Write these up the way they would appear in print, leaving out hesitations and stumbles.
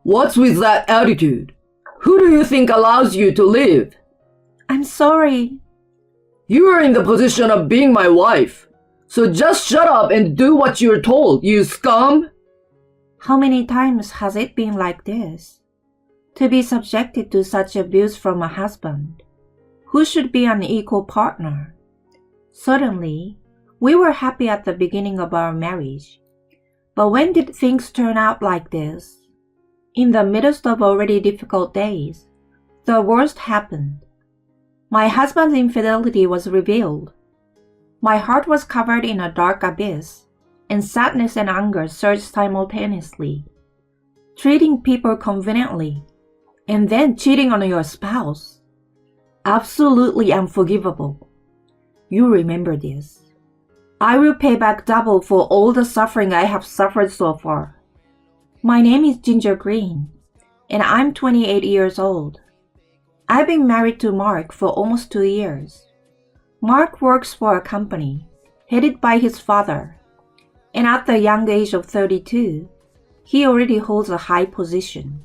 What's with that attitude? Who do you think allows you to live? I'm sorry. You are in the position of being my wife. So just shut up and do what you're told, you scum! How many times has it been like this? To be subjected to such abuse from a husband, who should be an equal partner. Certainly, we were happy at the beginning of our marriage. But when did things turn out like this? In the midst of already difficult days, the worst happened. My husband's infidelity was revealed. My heart was covered in a dark abyss, and sadness and anger surged simultaneously. Treating people conveniently, and then cheating on your spouse. Absolutely unforgivable. You remember this. I will pay back double for all the suffering I have suffered so far. My name is Ginger Green, and I'm 28 years old. I've been married to Mark for almost 2 years. Mark works for a company headed by his father, and at the young age of 32, he already holds a high position.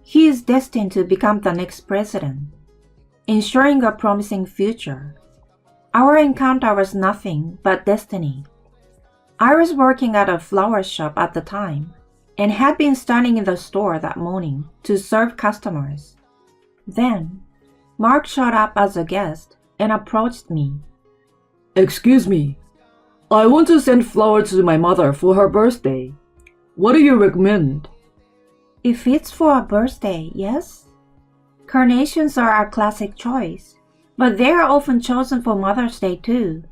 He is destined to become the next president, ensuring a promising future. Our encounter was nothing but destiny. I was working at a flower shop at the time and had been standing in the store that morning to serve customers. Then, Mark showed up as a guest and approached me. Excuse me, I want to send flowers to my mother for her birthday. What do you recommend? If it's for a birthday, yes. Carnations are a classic choice, but they are often chosen for Mother's Day too.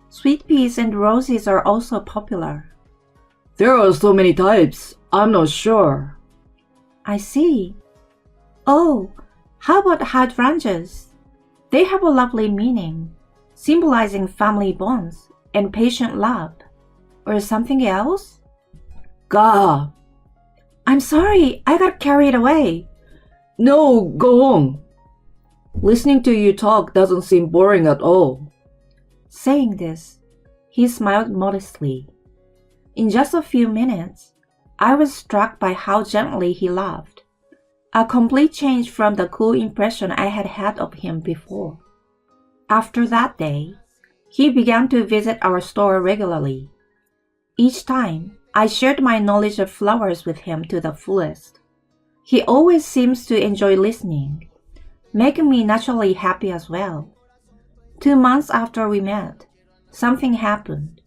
Sweet peas and roses are also popular. There are so many types, I'm not sure. I see. Oh, how about hydrangeas? They have a lovely meaning, symbolizing family bonds and patient love. Or something else? Gah! I'm sorry, I got carried away. No, go on. Listening to you talk doesn't seem boring at all. Saying this, he smiled modestly. In just a few minutes, I was struck by how gently he laughed, a complete change from the cool impression I had had of him before. After that day, he began to visit our store regularly. Each time, I shared my knowledge of flowers with him to the fullest. He always seems to enjoy listening, making me naturally happy as well. 2 months after we met, something happened.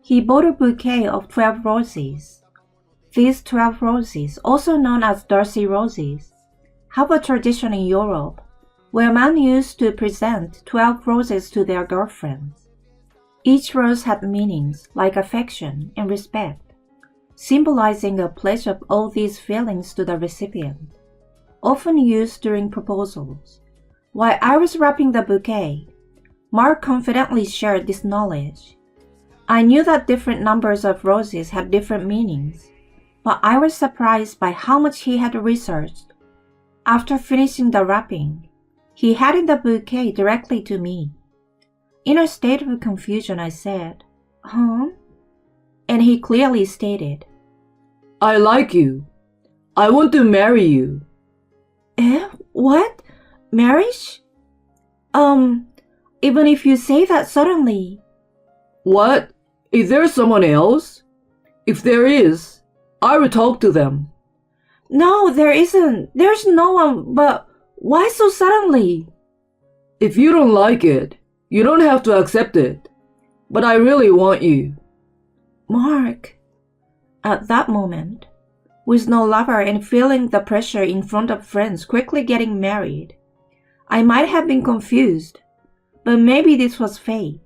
He bought a bouquet of 12 roses. These 12 roses, also known as Darcy roses, have a tradition in Europe where men used to present 12 roses to their girlfriends. Each rose had meanings like affection and respect, symbolizing a pledge of all these feelings to the recipient, often used during proposals. While I was wrapping the bouquet, Mark confidently shared this knowledge. I knew that different numbers of roses had different meanings, but I was surprised by how much he had researched. After finishing the wrapping, he handed the bouquet directly to me. In a state of confusion, I said, "Huh?" And he clearly stated, I like you. I want to marry you. What? Marriage? Even if you say that suddenly. What? Is there someone else? If there is, I will talk to them. No, there isn't. There's no one, but why so suddenly? If you don't like it, you don't have to accept it. But I really want you. Mark. At that moment, with no lover and feeling the pressure in front of friends quickly getting married, I might have been confused, but maybe this was fate.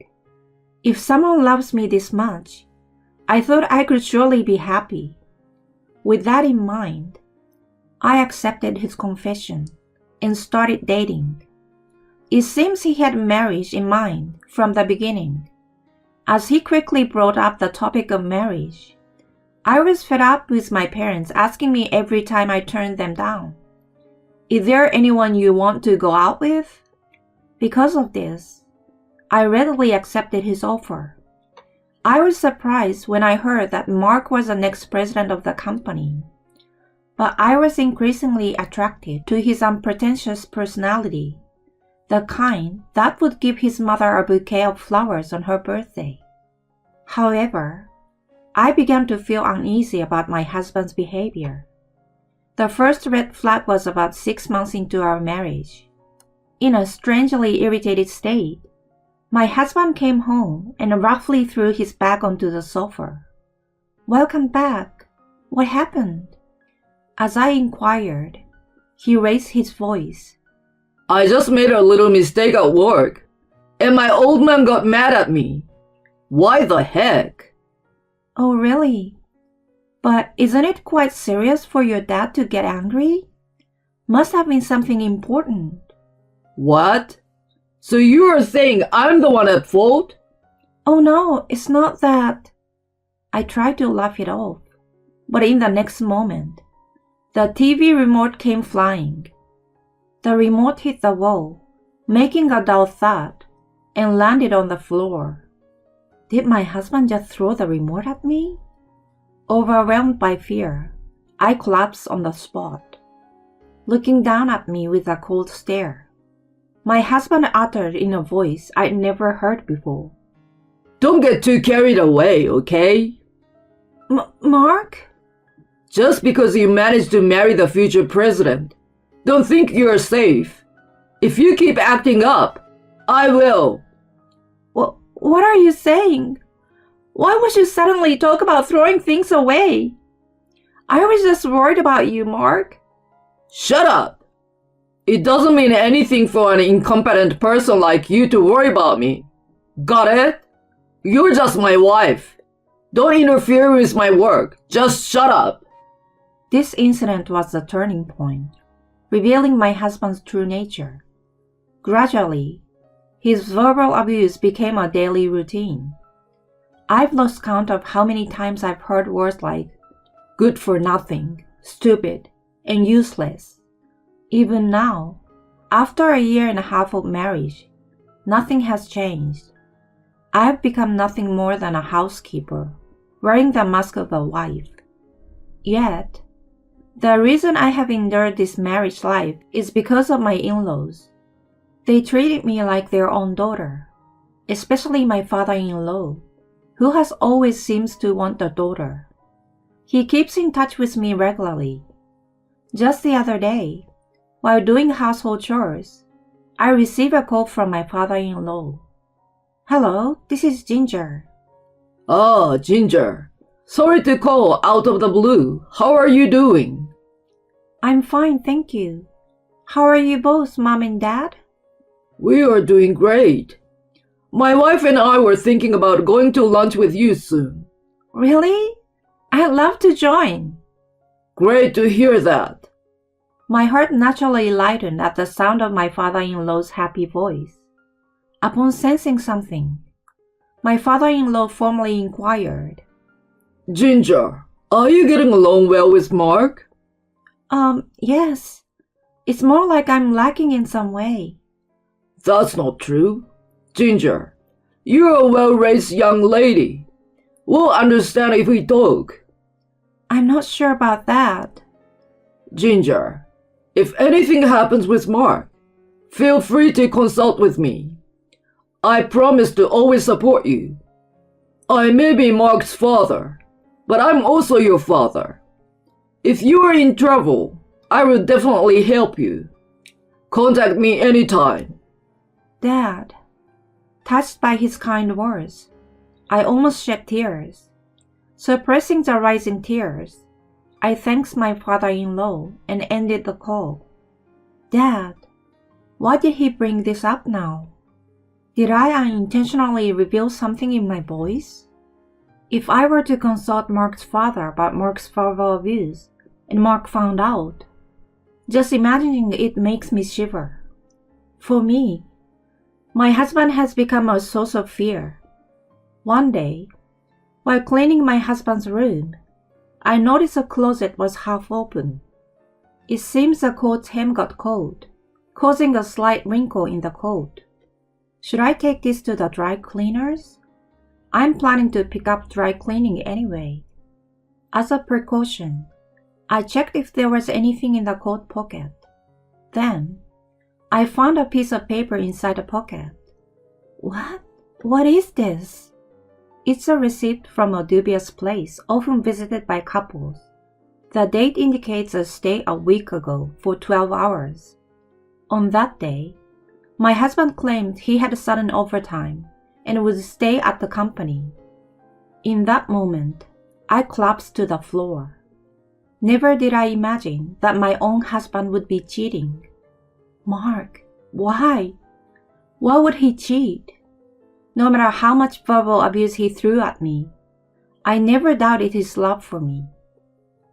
If someone loves me this much, I thought I could surely be happy. With that in mind, I accepted his confession and started dating. It seems he had marriage in mind from the beginning. As he quickly brought up the topic of marriage, I was fed up with my parents asking me every time I turned them down, "Is there anyone you want to go out with?" Because of this, I readily accepted his offer. I was surprised when I heard that Mark was the next president of the company, but I was increasingly attracted to his unpretentious personality, the kind that would give his mother a bouquet of flowers on her birthday. However, I began to feel uneasy about my husband's behavior. The first red flag was about 6 months into our marriage. In a strangely irritated state, my husband came home and roughly threw his bag onto the sofa. "Welcome back. What happened?" As I inquired, he raised his voice. I just made a little mistake at work, and my old man got mad at me. Why the heck? "Oh, really? But isn't it quite serious for your dad to get angry? Must have been something important." What? So you are saying I'm the one at fault? "Oh no, it's not that." I tried to laugh it off, but in the next moment, the TV remote came flying. The remote hit the wall, making a dull thud, and landed on the floor. Did my husband just throw the remote at me? Overwhelmed by fear, I collapsed on the spot, looking down at me with a cold stare. My husband uttered in a voice I'd never heard before, Don't get too carried away, okay? Mark? Just because you managed to marry the future president, don't think you're safe. If you keep acting up, I will. What are you saying? Why would you suddenly talk about throwing things away? I was just worried about you, Mark. Shut up. It doesn't mean anything for an incompetent person like you to worry about me. Got it? You're just my wife. Don't interfere with my work. Just shut up. This incident was the turning point, revealing my husband's true nature. Gradually, his verbal abuse became a daily routine. I've lost count of how many times I've heard words like good for nothing, stupid, and useless. Even now, after a year and a half of marriage, nothing has changed. I've become nothing more than a housekeeper, wearing the mask of a wife. Yet, the reason I have endured this marriage life is because of my in-laws. They treated me like their own daughter, especially my father-in-law, who has always seems to want a daughter. He keeps in touch with me regularly. Just the other day, while doing household chores, I received a call from my father-in-law. "Hello, this is Ginger." Oh, Ginger. Sorry to call out of the blue. How are you doing? "I'm fine, thank you. How are you both, Mom and Dad?" We are doing great. My wife and I were thinking about going to lunch with you soon. "Really? I'd love to join." Great to hear that. My heart naturally lightened at the sound of my father-in-law's happy voice. Upon sensing something, my father-in-law formally inquired, Ginger, are you getting along well with Mark? Yes. It's more like I'm lacking in some way." That's not true. Ginger, you're a well-raised young lady. We'll understand if we talk. "I'm not sure about that." Ginger, if anything happens with Mark, feel free to consult with me. I promise to always support you. I may be Mark's father, but I'm also your father. If you are in trouble, I will definitely help you. Contact me anytime. "Dad." Touched by his kind words, I almost shed tears. Suppressing the rising tears, I thanked my father-in-law and ended the call. "Dad, why did he bring this up now? Did I unintentionally reveal something in my voice? If I were to consult Mark's father about Mark's verbal abuse, and Mark found out, just imagining it makes me shiver. For me, my husband has become a source of fear. One day, while cleaning my husband's room, I noticed a closet was half open. It seems the coat's hem got caught, causing a slight wrinkle in the coat. Should I take this to the dry cleaners? I'm planning to pick up dry cleaning anyway. As a precaution, I checked if there was anything in the coat pocket. Then, I found a piece of paper inside the pocket. What? What is this? It's a receipt from a dubious place often visited by couples. The date indicates a stay a week ago for 12 hours. On that day, my husband claimed he had sudden overtime and would stay at the company. In that moment, I collapsed to the floor. Never did I imagine that my own husband would be cheating. Mark, why? Why would he cheat? No matter how much verbal abuse he threw at me, I never doubted his love for me.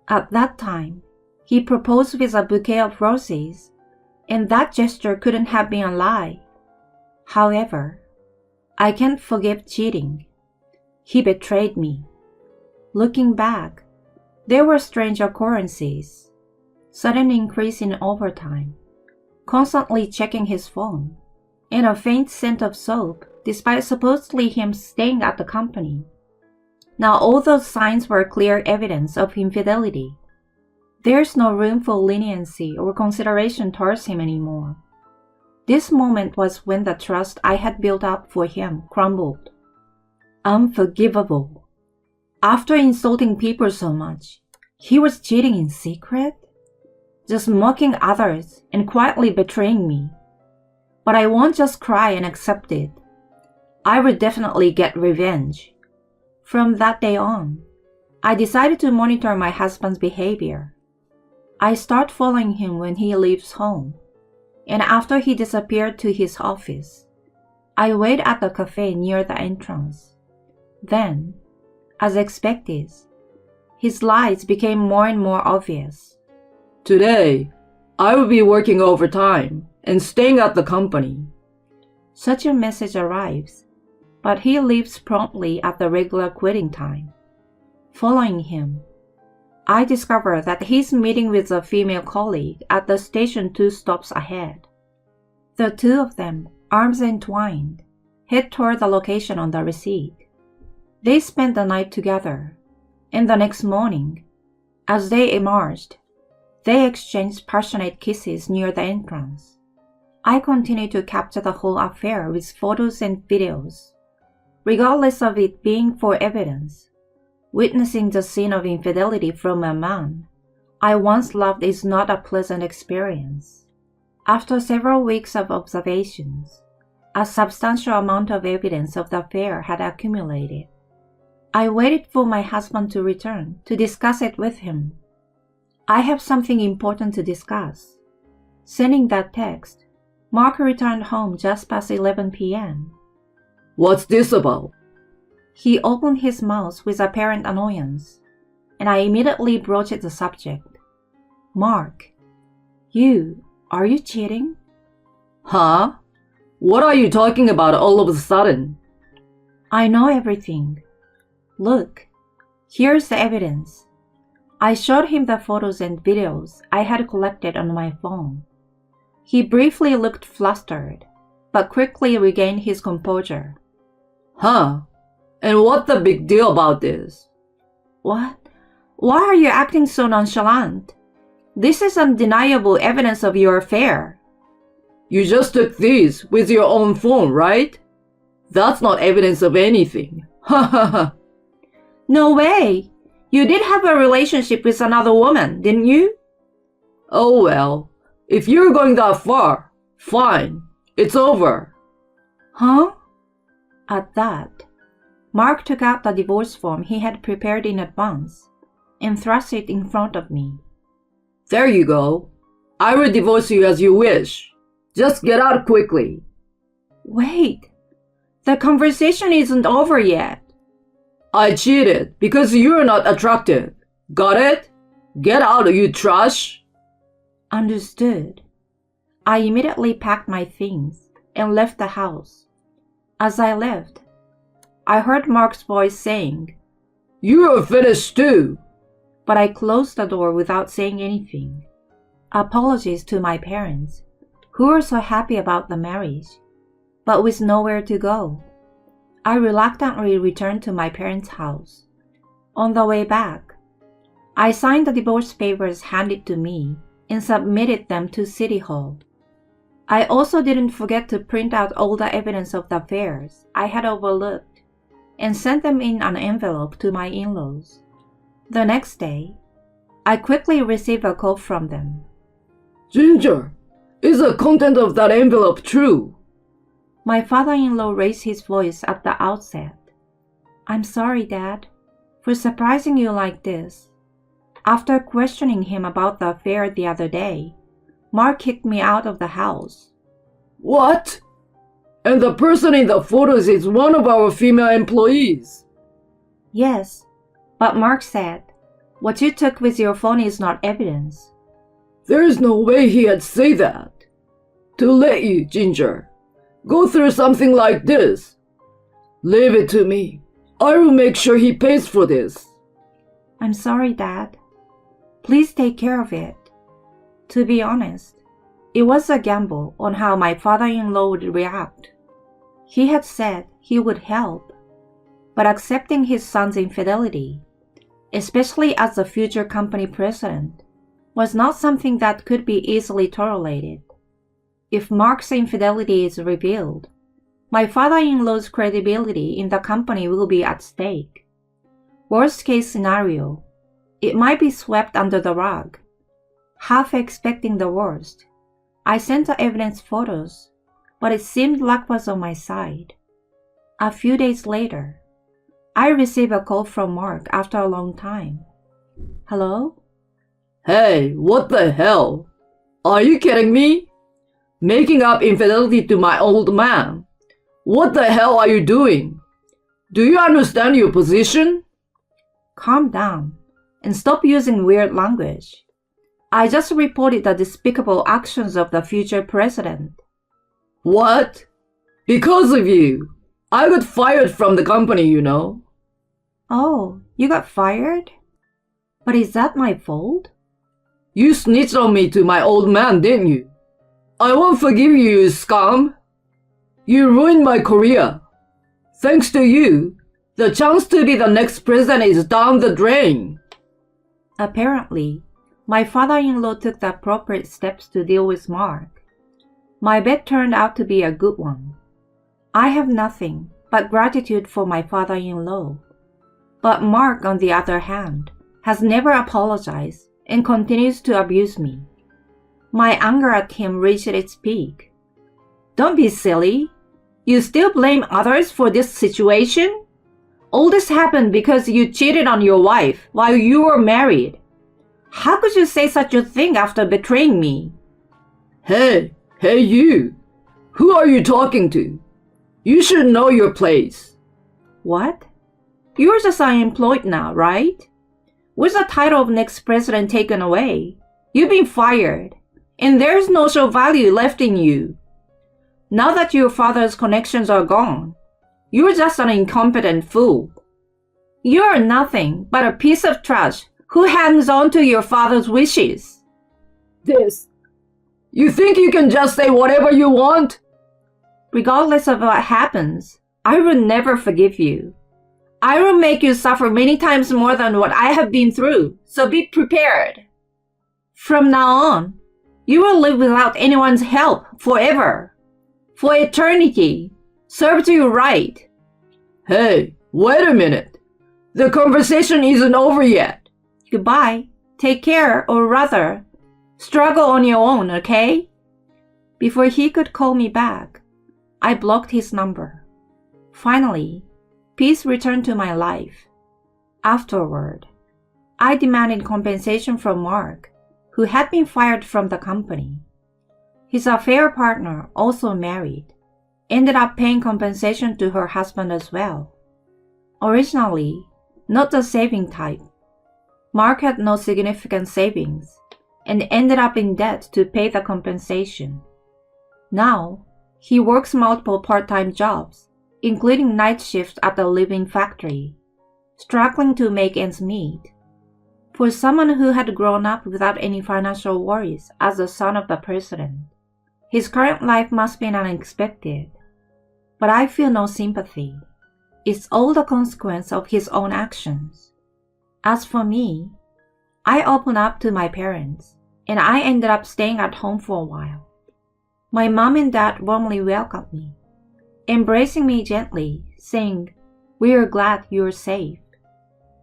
At that time, he proposed with a bouquet of roses, and that gesture couldn't have been a lie. However, I can't forgive cheating. He betrayed me. Looking back, there were strange occurrences. Sudden increase in overtime, constantly checking his phone, and a faint scent of soap despite supposedly him staying at the company. Now all those signs were clear evidence of infidelity. There's no room for leniency or consideration towards him anymore. This moment was when the trust I had built up for him crumbled. Unforgivable. After insulting people so much, he was cheating in secret? Just mocking others and quietly betraying me. But I won't just cry and accept it. I would definitely get revenge. From that day on, I decided to monitor my husband's behavior. I start following him when he leaves home, and after he disappeared to his office, I wait at the cafe near the entrance. Then, as expected, his lies became more and more obvious. Today, I will be working overtime and staying at the company. Such a message arrives, but he leaves promptly at the regular quitting time. Following him, I discover that he's meeting with a female colleague at the station 2 stops ahead. The two of them, arms entwined, head toward the location on the receipt. They spent the night together, and the next morning, as they emerged, they exchanged passionate kisses near the entrance. I continue to capture the whole affair with photos and videos, regardless of it being for evidence. Witnessing the scene of infidelity from a man I once loved is not a pleasant experience. After several weeks of observations, a substantial amount of evidence of the affair had accumulated. I waited for my husband to return to discuss it with him. I have something important to discuss. Sending that text, Mark returned home just past 11 p.m. What's this about? He opened his mouth with apparent annoyance, and I immediately broached the subject. Mark, are you cheating? Huh? What are you talking about all of a sudden? I know everything. Look, here's the evidence. I showed him the photos and videos I had collected on my phone. He briefly looked flustered, but quickly regained his composure. Huh? And what's the big deal about this? What? Why are you acting so nonchalant? This is undeniable evidence of your affair. You just took these with your own phone, right? That's not evidence of anything. Ha ha ha. No way! You did have a relationship with another woman, didn't you? Oh well, if you're going that far, fine, it's over. Huh? At that, Mark took out the divorce form he had prepared in advance and thrust it in front of me. There you go. I will divorce you as you wish. Just get out quickly. Wait, the conversation isn't over yet. I cheated because you're not attractive. Got it? Get out, you trash. Understood. I immediately packed my things and left the house. As I left, I heard Mark's voice saying, You're finished too. But I closed the door without saying anything. Apologies to my parents, who were so happy about the marriage, but with nowhere to go. I reluctantly returned to my parents' house. On the way back, I signed the divorce papers handed to me and submitted them to City Hall. I also didn't forget to print out all the evidence of the affairs I had overlooked and sent them in an envelope to my in-laws. The next day, I quickly received a call from them. Ginger, is the content of that envelope true? My father-in-law raised his voice at the outset. I'm sorry, Dad, for surprising you like this. After questioning him about the affair the other day, Mark kicked me out of the house. What? And the person in the photos is one of our female employees? Yes, but Mark said, what you took with your phone is not evidence. There's no way he'd say that. To let you, Ginger, go through something like this. Leave it to me. I will make sure he pays for this. I'm sorry, Dad. Please take care of it. To be honest, it was a gamble on how my father-in-law would react. He had said he would help, but accepting his son's infidelity, especially as the future company president, was not something that could be easily tolerated. If Mark's infidelity is revealed, my father-in-law's credibility in the company will be at stake. Worst case scenario, it might be swept under the rug. Half expecting the worst, I sent the evidence photos, but it seemed luck was on my side. A few days later, I received a call from Mark after a long time. Hello? Hey, what the hell? Are you kidding me? Making up infidelity to my old man? What the hell are you doing? Do you understand your position? Calm down and stop using weird language. I just reported the despicable actions of the future president. What? Because of you, I got fired from the company, you know. Oh, you got fired? But is that my fault? You snitched on me to my old man, didn't you? I won't forgive you, you scum. You ruined my career. Thanks to you, the chance to be the next president is down the drain. Apparently, my father-in-law took the appropriate steps to deal with Mark. My bet turned out to be a good one. I have nothing but gratitude for my father-in-law. But Mark, on the other hand, has never apologized and continues to abuse me. My anger at him reached its peak. Don't be silly. You still blame others for this situation? All this happened because you cheated on your wife while you were married. How could you say such a thing after betraying me? Hey you. Who are you talking to? You should know your place. What? You're just unemployed now, right? With the title of next president taken away, you've been fired, and there's no social value left in you. Now that your father's connections are gone, you're just an incompetent fool. You're nothing but a piece of trash who hangs on to your father's wishes. You think you can just say whatever you want? Regardless of what happens, I will never forgive you. I will make you suffer many times more than what I have been through, so be prepared. From now on, you will live without anyone's help forever. For eternity. Serves you right. Hey, wait a minute. The conversation isn't over yet. Goodbye. Take care, or rather, struggle on your own, okay? Before he could call me back, I blocked his number. Finally, peace returned to my life. Afterward, I demanded compensation from Mark, who had been fired from the company. His affair partner, also married, ended up paying compensation to her husband as well. Originally, not the saving type, Mark had no significant savings and ended up in debt to pay the compensation. Now, he works multiple part-time jobs, including night shifts at the living factory, struggling to make ends meet. For someone who had grown up without any financial worries as the son of the president, his current life must be unexpected. But I feel no sympathy. It's all the consequence of his own actions. As for me, I opened up to my parents, and I ended up staying at home for a while. My mom and dad warmly welcomed me, embracing me gently, saying, "We are glad you're safe."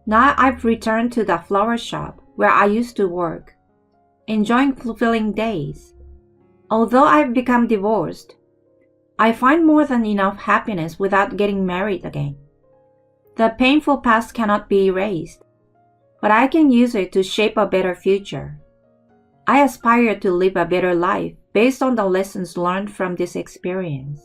Now I've returned to the flower shop where I used to work, enjoying fulfilling days. Although I've become divorced, I find more than enough happiness without getting married again. The painful past cannot be erased, but I can use it to shape a better future. I aspire to live a better life based on the lessons learned from this experience.